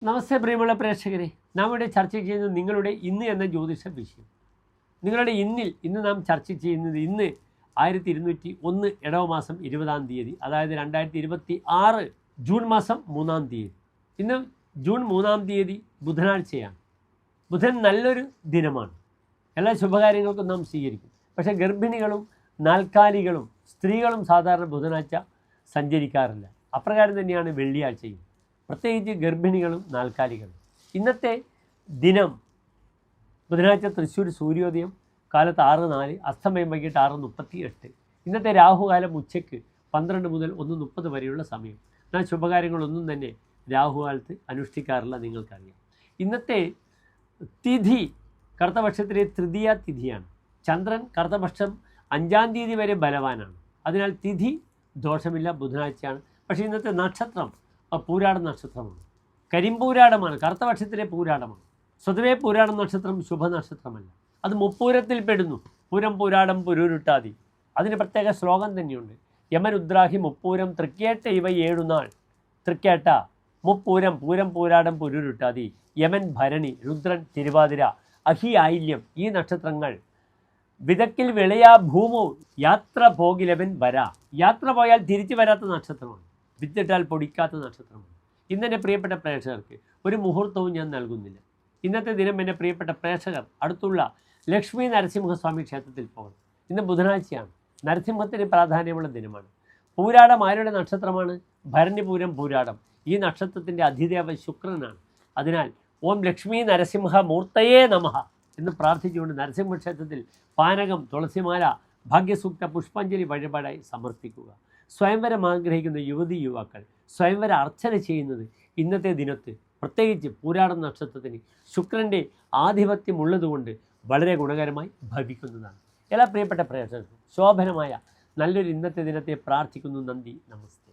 നമസ്തേ പ്രിയമുള്ള പ്രേക്ഷകരെ, നാം ഇവിടെ ചർച്ച ചെയ്യുന്നത് നിങ്ങളുടെ ഇന്ന് എന്ന ജ്യോതിഷ വിഷയം. നിങ്ങളുടെ ഇന്ന് നാം ചർച്ച ചെയ്യുന്നത് ഇന്ന് 1201 ഇടവ മാസം 20-ാം തീയതി, അതായത് 2026 ജൂൺ മാസം 3-ാം തീയതി. ഇന്ന് ജൂൺ 3-ാം തീയതി ബുധനാഴ്ചയാണ്. ബുധൻ നല്ലൊരു ദിനമാണ്, എല്ലാ ശുഭകാര്യങ്ങൾക്കും നാം സ്വീകരിക്കും. പക്ഷേ ഗർഭിണികളും നാൽക്കാലികളും സ്ത്രീകളും സാധാരണ ബുധനാഴ്ച സഞ്ചരിക്കാറില്ല. അപ്രകാരം തന്നെയാണ് വെള്ളിയാഴ്ചയും, പ്രത്യേകിച്ച് ഗർഭിണികളും നാൽക്കാലികളും. ഇന്നത്തെ ദിനം ബുധനാഴ്ച തൃശ്ശൂർ സൂര്യോദയം കാലത്ത് 6:04, അസ്തമയം വൈകിട്ട് 6:38. ഇന്നത്തെ രാഹുകാലം ഉച്ചയ്ക്ക് 12 മുതൽ 1:30 വരെയുള്ള സമയം. എന്നാൽ ശുഭകാര്യങ്ങളൊന്നും തന്നെ രാഹുകാലത്ത് അനുഷ്ഠിക്കാറില്ല, നിങ്ങൾക്കറിയാം. ഇന്നത്തെ തിഥി കറുത്തപക്ഷത്തിലെ തൃതീയ തിഥിയാണ്. ചന്ദ്രൻ കറുത്തപക്ഷം 5-ാം തീയതി വരെ ബലവാനാണ്. അതിനാൽ തിഥി ദോഷമില്ല, ബുധനാഴ്ചയാണ്. പക്ഷേ ഇന്നത്തെ നക്ഷത്രം പൂരാട നക്ഷത്രമാണ്, കരിമ്പൂരാടമാണ്, കറുത്തപക്ഷത്തിലെ പൂരാടമാണ്. സ്വതവേ പൂരാട നക്ഷത്രം ശുഭനക്ഷത്രമല്ല, അത് മുപ്പൂരത്തിൽ പെടുന്നു. പൂരം പൂരാടം പുരൂരുട്ടാതി, അതിന് പ്രത്യേക ശ്ലോകം തന്നെയുണ്ട്. യമരുദ്രാഹി മുപ്പൂരം തൃക്കേട്ട ഇവ 7 നാൾ. തൃക്കേട്ട, മുപ്പൂരം, പൂരം പൂരാടം പുരൂരുട്ടാതി, യമൻ ഭരണി, രുദ്രൻ തിരുവാതിര, അഹി ആയില്യം, ഈ നക്ഷത്രങ്ങൾ വിതക്കിൽ വിളയാ ഭൂമോ യാത്ര പോകിലവൻ വരാ. യാത്ര പോയാൽ തിരിച്ചു വരാത്ത നക്ഷത്രമാണ്, വിത്തിട്ടാൽ പൊടിക്കാത്ത നക്ഷത്രമാണ്. ഇന്നെൻ്റെ പ്രിയപ്പെട്ട പ്രേക്ഷകർക്ക് ഒരു മുഹൂർത്തവും ഞാൻ നൽകുന്നില്ല. ഇന്നത്തെ ദിനം എൻ്റെ പ്രിയപ്പെട്ട പ്രേക്ഷകർ അടുത്തുള്ള ലക്ഷ്മി നരസിംഹസ്വാമി ക്ഷേത്രത്തിൽ പോകണം. ഇന്ന് ബുധനാഴ്ചയാണ്, നരസിംഹത്തിന് പ്രാധാന്യമുള്ള ദിനമാണ്. പൂരാടം ആരുടെ നക്ഷത്രമാണ്? ഭരണിപൂരം പൂരാടം. ഈ നക്ഷത്രത്തിൻ്റെ അധിദേവൻ ശുക്രനാണ്. അതിനാൽ ഓം ലക്ഷ്മി നരസിംഹ മൂർത്തയേ നമഃ എന്ന് പ്രാർത്ഥിച്ചുകൊണ്ട് നരസിംഹക്ഷേത്രത്തിൽ പാനകം, തുളസിമാല, ഭാഗ്യസൂക്ത, പുഷ്പാഞ്ജലി വഴിപാടായി സമർപ്പിക്കുക. സ്വയംവരം ആഗ്രഹിക്കുന്ന യുവതി യുവാക്കൾ സ്വയംവര അർച്ചന ചെയ്യുന്നത് ഇന്നത്തെ ദിനത്ത്, പ്രത്യേകിച്ച് പൂരാടം നക്ഷത്രത്തിന് ശുക്രൻ്റെ ആധിപത്യം ഉള്ളതുകൊണ്ട് വളരെ ഗുണകരമായി ഭവിക്കുന്നതാണ്. എല്ലാ പ്രിയപ്പെട്ട പ്രേക്ഷകർക്കും ശോഭനമായ നല്ലൊരു ഇന്നത്തെ ദിനത്തെ പ്രാർത്ഥിക്കുന്നു. നന്ദി, നമസ്തേ.